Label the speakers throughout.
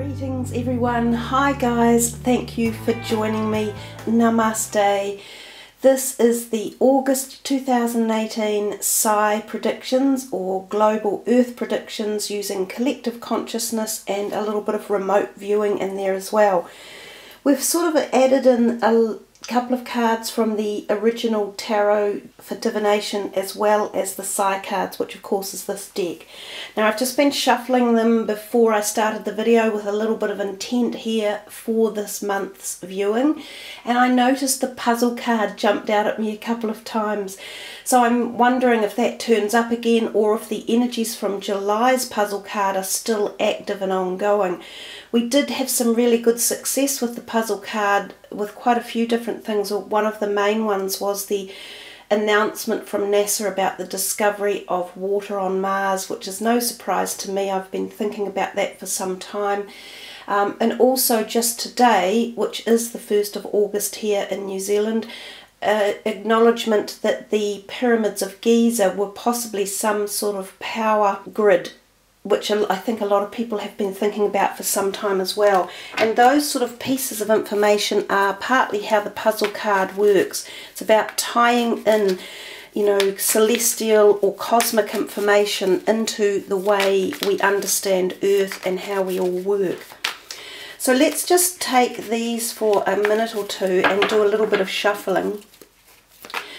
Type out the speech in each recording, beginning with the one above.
Speaker 1: Greetings everyone, hi guys, thank you for joining me, namaste. This is the August 2018 Psi predictions or global earth predictions using collective consciousness and a little bit of remote viewing in there as well. We've sort of added in a couple of cards from the original tarot for divination as well as the Psi cards, which of course is this deck. Now I've just been shuffling them before I started the video with a little bit of intent here for this month's viewing, and I noticed the puzzle card jumped out at me a couple of times, so I'm wondering if that turns up again or if the energies from July's puzzle card are still active and ongoing. We did have some really good success with the puzzle card with quite a few different things. One of the main ones was the announcement from NASA about the discovery of water on Mars, which is no surprise to me. I've been thinking about that for some time. And also just today, which is the 1st of August here in New Zealand, acknowledgement that the pyramids of Giza were possibly some sort of power grid, which I think a lot of people have been thinking about for some time as well. And those sort of pieces of information are partly how the puzzle card works. It's about tying in, you know, celestial or cosmic information into the way we understand Earth and how we all work. So let's just take these for a minute or two and do a little bit of shuffling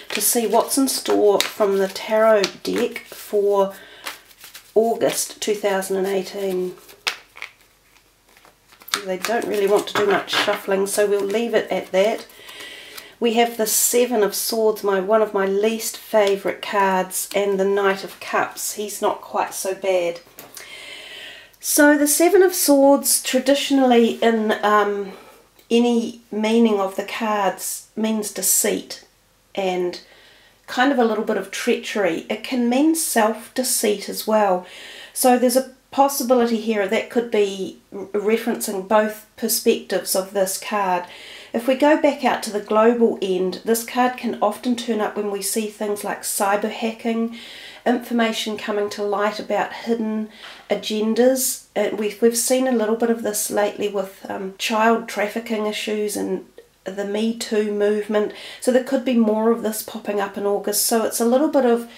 Speaker 1: to see what's in store from the tarot deck for August 2018. They don't really want to do much shuffling, so we'll leave it at that. We have the Seven of Swords, one of my least favourite cards, and the Knight of Cups. He's not quite so bad. So the Seven of Swords, traditionally in any meaning of the cards, means deceit and kind of a little bit of treachery. It can mean self-deceit as well. So there's a possibility here that could be referencing both perspectives of this card. If we go back out to the global end, this card can often turn up when we see things like cyber hacking, information coming to light about hidden agendas. We've seen a little bit of this lately with child trafficking issues and the Me Too movement, so there could be more of this popping up in August. So it's a little bit of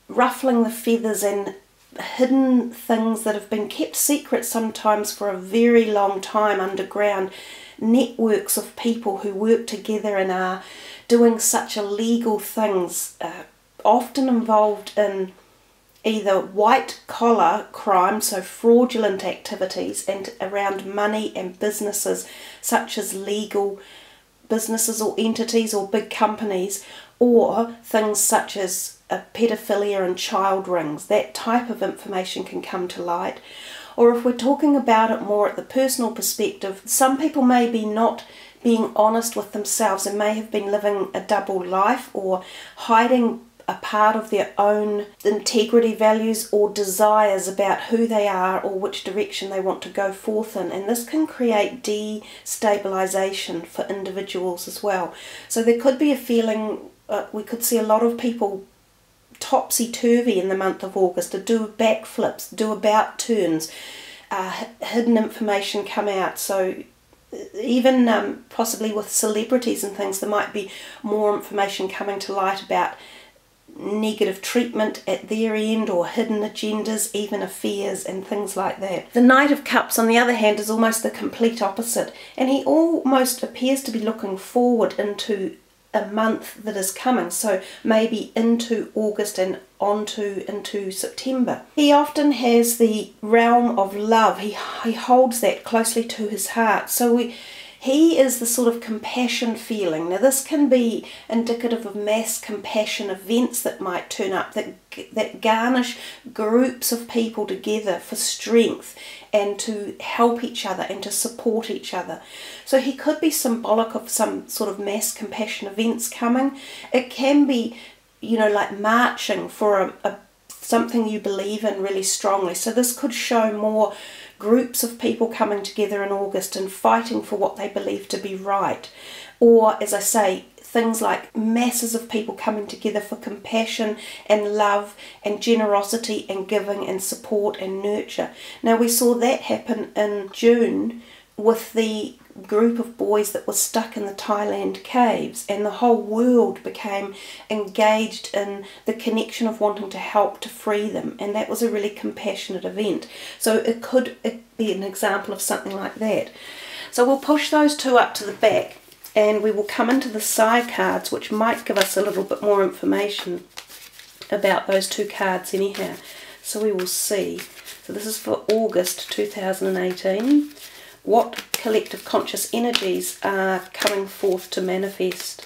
Speaker 1: ruffling the feathers and hidden things that have been kept secret sometimes for a very long time underground, networks of people who work together and are doing such illegal things, often involved in either white collar crime, so fraudulent activities, and around money and businesses such as legal businesses or entities or big companies, or things such as pedophilia and child rings. That type of information can come to light. Or if we're talking about it more at the personal perspective, some people may be not being honest with themselves and may have been living a double life or hiding a part of their own integrity, values or desires about who they are or which direction they want to go forth in, and this can create destabilization for individuals as well. So there could be a feeling, we could see a lot of people topsy-turvy in the month of August, to do backflips, do about turns, hidden information come out. So even possibly with celebrities and things, there might be more information coming to light about negative treatment at their end or hidden agendas, even affairs and things like that. The Knight of Cups, on the other hand, is almost the complete opposite, and he almost appears to be looking forward into a month that is coming, so maybe into August and into September. He often has the realm of love. He holds that closely to his heart. So he is the sort of compassion feeling. Now this can be indicative of mass compassion events that might turn up that garnish groups of people together for strength and to help each other and to support each other. So he could be symbolic of some sort of mass compassion events coming. It can be, you know, like marching for something you believe in really strongly. So this could show more groups of people coming together in August and fighting for what they believe to be right. Or, as I say, things like masses of people coming together for compassion and love and generosity and giving and support and nurture. Now we saw that happen in June with the group of boys that were stuck in the Thailand caves, and the whole world became engaged in the connection of wanting to help to free them, and that was a really compassionate event. So it could be an example of something like that. So we'll push those two up to the back, and we will come into the side cards, which might give us a little bit more information about those two cards anyhow. So we will see. So this is for August 2018. What collective conscious energies are coming forth to manifest?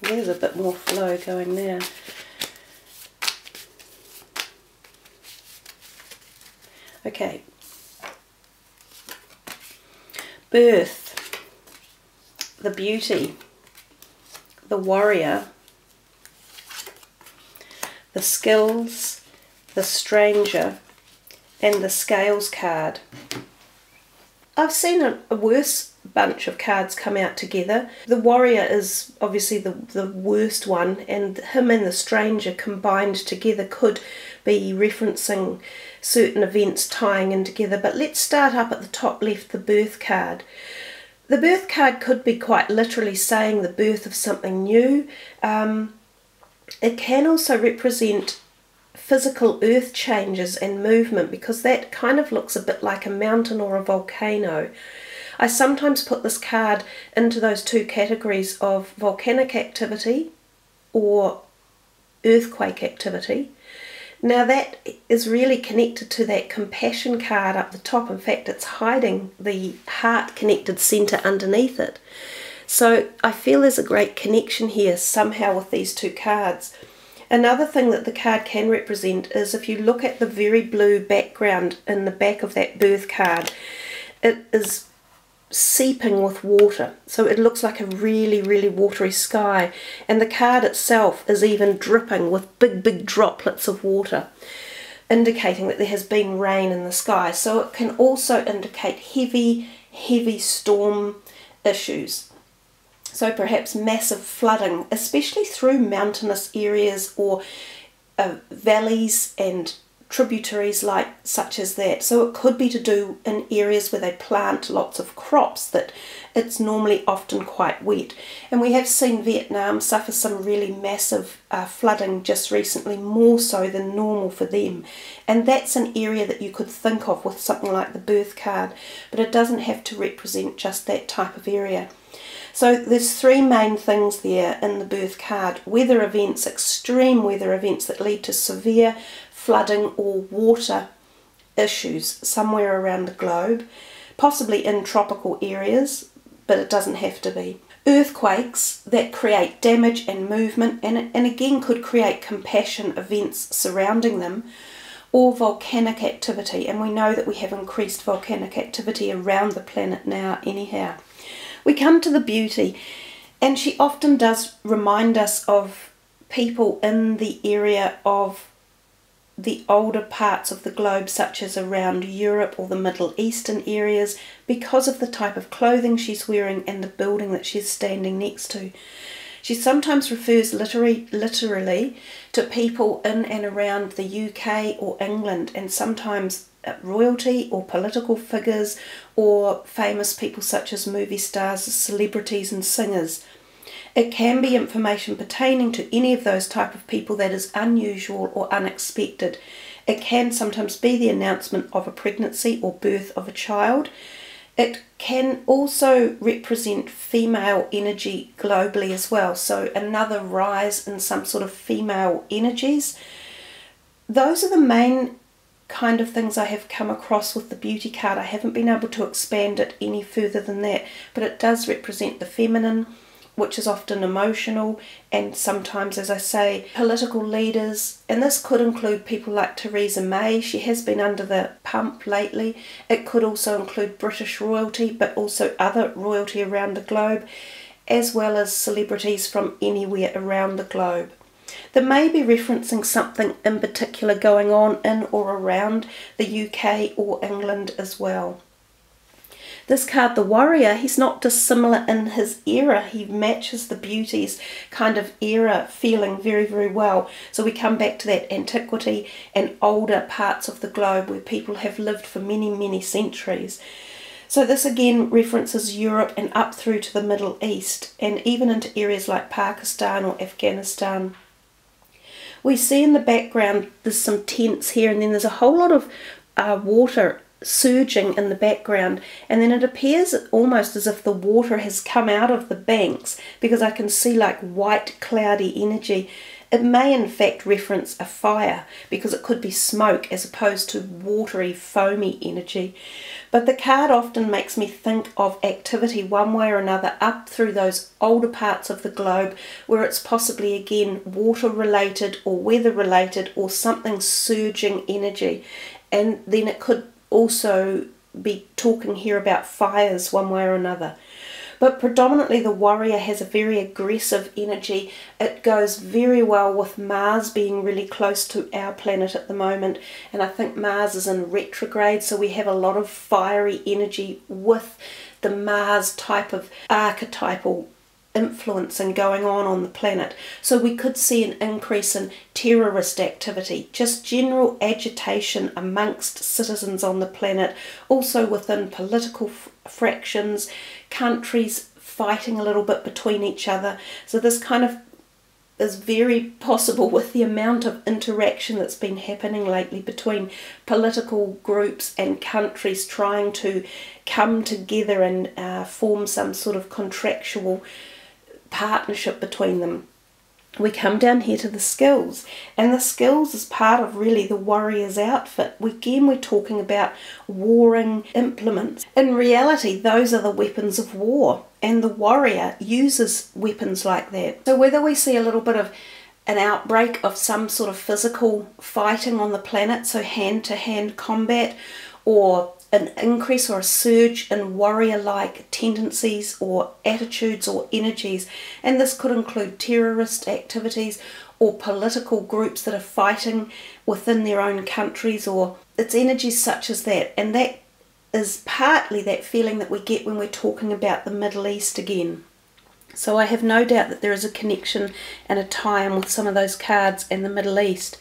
Speaker 1: There's a bit more flow going there. Okay. Birth, the beauty, the warrior, the skills, the stranger, and the scales card. I've seen a worse bunch of cards come out together. The warrior is obviously the worst one, and him and the stranger combined together could be referencing certain events tying in together. But let's start up at the top left, the birth card. The birth card could be quite literally saying the birth of something new. It can also represent physical earth changes and movement, because that kind of looks a bit like a mountain or a volcano. I sometimes put this card into those two categories of volcanic activity or earthquake activity. Now that is really connected to that compassion card up the top. In fact, it's hiding the heart connected centre underneath it. So I feel there's a great connection here somehow with these two cards. Another thing that the card can represent is, if you look at the very blue background in the back of that birth card, it is seeping with water, so it looks like a really, really watery sky, and the card itself is even dripping with big droplets of water, indicating that there has been rain in the sky. So it can also indicate heavy storm issues, so perhaps massive flooding, especially through mountainous areas or valleys and tributaries such as that. So it could be to do in areas where they plant lots of crops that it's normally often quite wet. And we have seen Vietnam suffer some really massive flooding just recently, more so than normal for them. And that's an area that you could think of with something like the birth card, but it doesn't have to represent just that type of area. So there's three main things there in the birth card: weather events, extreme weather events that lead to severe flooding or water issues somewhere around the globe, possibly in tropical areas, but it doesn't have to be. Earthquakes that create damage and movement, and again could create compassion events surrounding them, or volcanic activity, and we know that we have increased volcanic activity around the planet now anyhow. We come to the beauty, and she often does remind us of people in the area of the older parts of the globe, such as around Europe or the Middle Eastern areas, because of the type of clothing she's wearing and the building that she's standing next to. She sometimes refers literally to people in and around the UK or England, and sometimes royalty or political figures or famous people such as movie stars, celebrities and singers. It can be information pertaining to any of those type of people that is unusual or unexpected. It can sometimes be the announcement of a pregnancy or birth of a child. It can also represent female energy globally as well, so another rise in some sort of female energies. Those are the main kind of things I have come across with the beauty card. I haven't been able to expand it any further than that, but it does represent the feminine, which is often emotional, and sometimes, as I say, political leaders, and this could include people like Theresa May. She has been under the pump lately. It could also include British royalty, but also other royalty around the globe, as well as celebrities from anywhere around the globe. They may be referencing something in particular going on in or around the UK or England as well. This card, the Warrior, he's not dissimilar in his era. He matches the Beauty's kind of era feeling very, very well. So we come back to that antiquity and older parts of the globe where people have lived for many, many centuries. So this again references Europe and up through to the Middle East and even into areas like Pakistan or Afghanistan. We see in the background there's some tents here, and then there's a whole lot of water surging in the background, and then it appears almost as if the water has come out of the banks, because I can see like white cloudy energy. It may in fact reference a fire, because it could be smoke as opposed to watery foamy energy. But the card often makes me think of activity one way or another up through those older parts of the globe where it's possibly again water related or weather related or something surging energy. And then it could also be talking here about fires one way or another. But predominantly the Warrior has a very aggressive energy. It goes very well with Mars being really close to our planet at the moment, and I think Mars is in retrograde, so we have a lot of fiery energy with the Mars type of archetypal influencing going on the planet. So we could see an increase in terrorist activity, just general agitation amongst citizens on the planet, also within political fractions, countries fighting a little bit between each other. So this kind of is very possible with the amount of interaction that's been happening lately between political groups and countries trying to come together and form some sort of contractual partnership between them. We come down here to the skills, and the skills is part of really the Warrior's outfit. Again, we're talking about warring implements. In reality, those are the weapons of war, and the Warrior uses weapons like that. So whether we see a little bit of an outbreak of some sort of physical fighting on the planet, so hand-to-hand combat, or an increase or a surge in warrior-like tendencies or attitudes or energies, and this could include terrorist activities or political groups that are fighting within their own countries, or it's energies such as that. And that is partly that feeling that we get when we're talking about the Middle East again. So I have no doubt that there is a connection and a tie-in with some of those cards and the Middle East.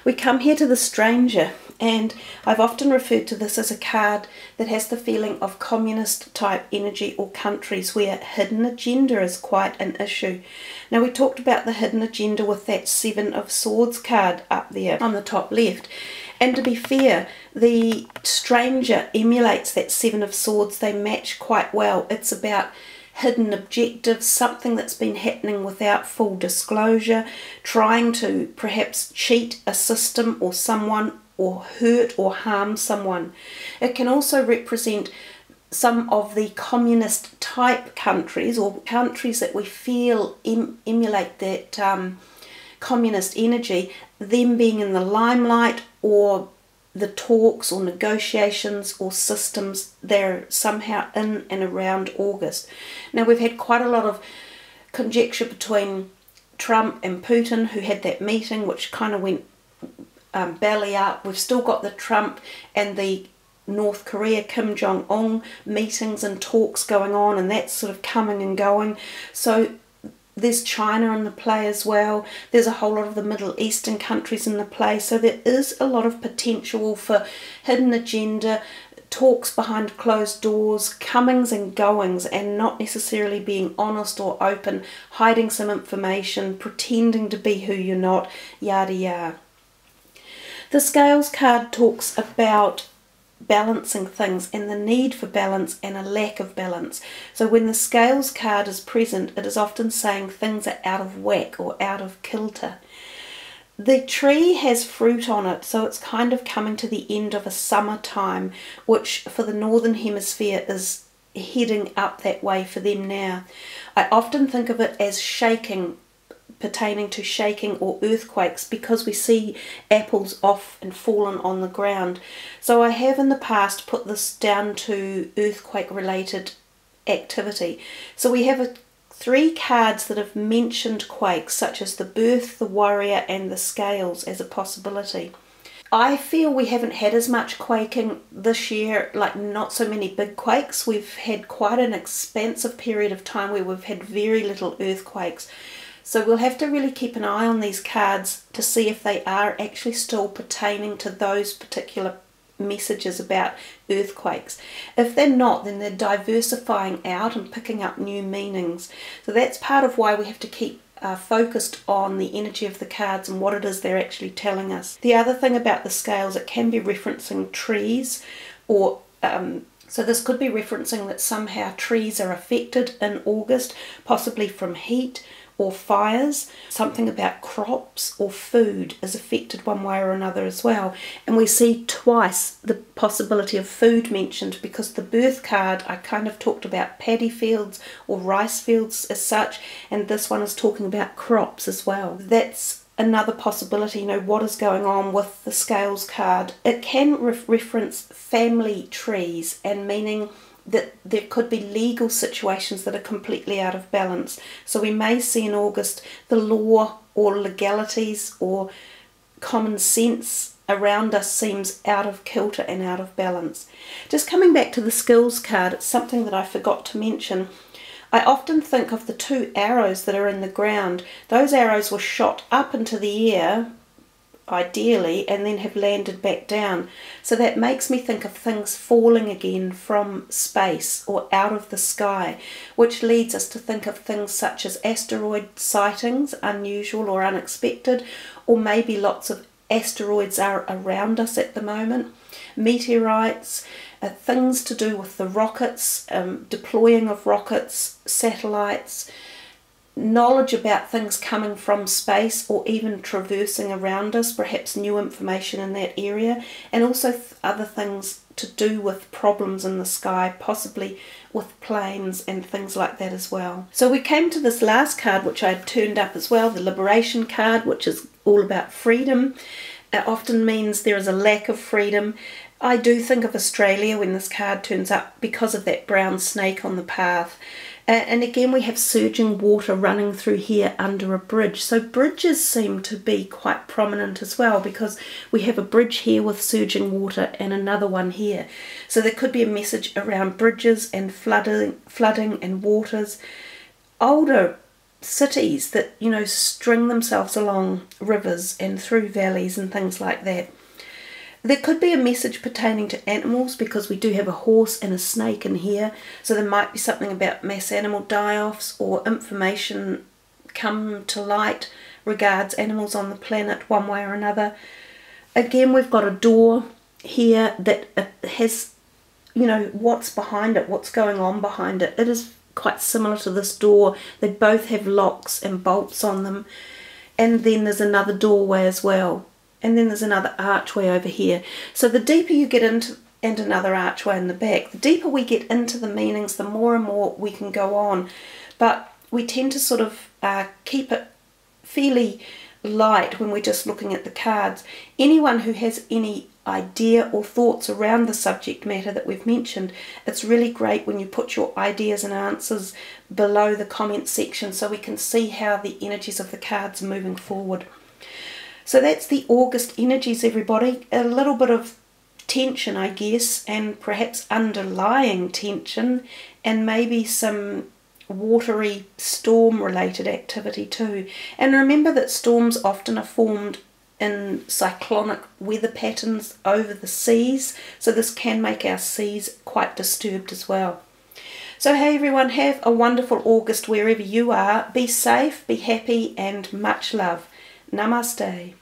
Speaker 1: We come here to the Stranger, and I've often referred to this as a card that has the feeling of communist type energy or countries where hidden agenda is quite an issue. Now, we talked about the hidden agenda with that Seven of Swords card up there on the top left, and to be fair, the Stranger emulates that Seven of Swords. They match quite well. It's about hidden objectives, something that's been happening without full disclosure, trying to perhaps cheat a system or someone, or hurt or harm someone. It can also represent some of the communist type countries, or countries that we feel emulate that communist energy, them being in the limelight, or the talks or negotiations or systems they're somehow in and around August. Now, we've had quite a lot of conjecture between Trump and Putin, who had that meeting which kind of went belly up. We've still got the Trump and the North Korea Kim Jong-un meetings and talks going on, and that's sort of coming and going. So there's China in the play as well. There's a whole lot of the Middle Eastern countries in the play. So there is a lot of potential for hidden agenda, talks behind closed doors, comings and goings, and not necessarily being honest or open, hiding some information, pretending to be who you're not, yada yada. The Scales card talks about balancing things and the need for balance and a lack of balance. So when the Scales card is present, it is often saying things are out of whack or out of kilter. The tree has fruit on it, so it's kind of coming to the end of a summertime, which for the Northern Hemisphere is heading up that way for them now. I often think of it as shaking, pertaining to shaking or earthquakes, because we see apples off and fallen on the ground. So I have in the past put this down to earthquake related activity. So we have a 3 cards that have mentioned quakes, such as the Birth, the Warrior and the Scales as a possibility. I feel we haven't had as much quaking this year, like not so many big quakes. We've had quite an expansive period of time where we've had very little earthquakes. So we'll have to really keep an eye on these cards to see if they are actually still pertaining to those particular messages about earthquakes. If they're not, then they're diversifying out and picking up new meanings. So that's part of why we have to keep focused on the energy of the cards and what it is they're actually telling us. The other thing about the scales, it can be referencing trees, or so this could be referencing that somehow trees are affected in August, possibly from heat or fires. Something about crops or food is affected one way or another as well. And we see twice the possibility of food mentioned, because the Birth card, I kind of talked about paddy fields or rice fields as such, and this one is talking about crops as well. That's another possibility, you know, what is going on with the Scales card. It can reference family trees, and meaning that there could be legal situations that are completely out of balance. So we may see in August the law or legalities or common sense around us seems out of kilter and out of balance. Just coming back to the Skills card, it's something that I forgot to mention. I often think of the 2 arrows that are in the ground. Those arrows were shot up into the air, ideally, and then have landed back down. So that makes me think of things falling again from space or out of the sky, which leads us to think of things such as asteroid sightings, unusual or unexpected, or maybe lots of asteroids are around us at the moment, meteorites, things to do with the rockets, deploying of rockets, satellites, knowledge about things coming from space or even traversing around us, perhaps new information in that area, and also other things to do with problems in the sky, possibly with planes and things like that as well. So we came to this last card, which I had turned up as well, the Liberation card, which is all about freedom. It often means there is a lack of freedom. I do think of Australia when this card turns up because of that brown snake on the path. And again, we have surging water running through here under a bridge. So bridges seem to be quite prominent as well, because we have a bridge here with surging water and another one here. So there could be a message around bridges and flooding and waters. Older cities that, you know, string themselves along rivers and through valleys and things like that. There could be a message pertaining to animals, because we do have a horse and a snake in here, so there might be something about mass animal die-offs or information come to light regards animals on the planet one way or another. Again, we've got a door here that has, you know, what's behind it, what's going on behind it. It is quite similar to this door. They both have locks and bolts on them, and then there's another doorway as well. And then there's another archway over here. So the deeper you get into, and another archway in the back, the deeper we get into the meanings, the more and more we can go on. But we tend to sort of keep it fairly light when we're just looking at the cards. Anyone who has any idea or thoughts around the subject matter that we've mentioned, it's really great when you put your ideas and answers below the comment section, so we can see how the energies of the cards are moving forward. So that's the August energies, everybody. A little bit of tension, I guess, and perhaps underlying tension, and maybe some watery storm related activity too. And remember that storms often are formed in cyclonic weather patterns over the seas, so this can make our seas quite disturbed as well. So hey everyone, have a wonderful August wherever you are. Be safe, be happy, and much love. Namaste.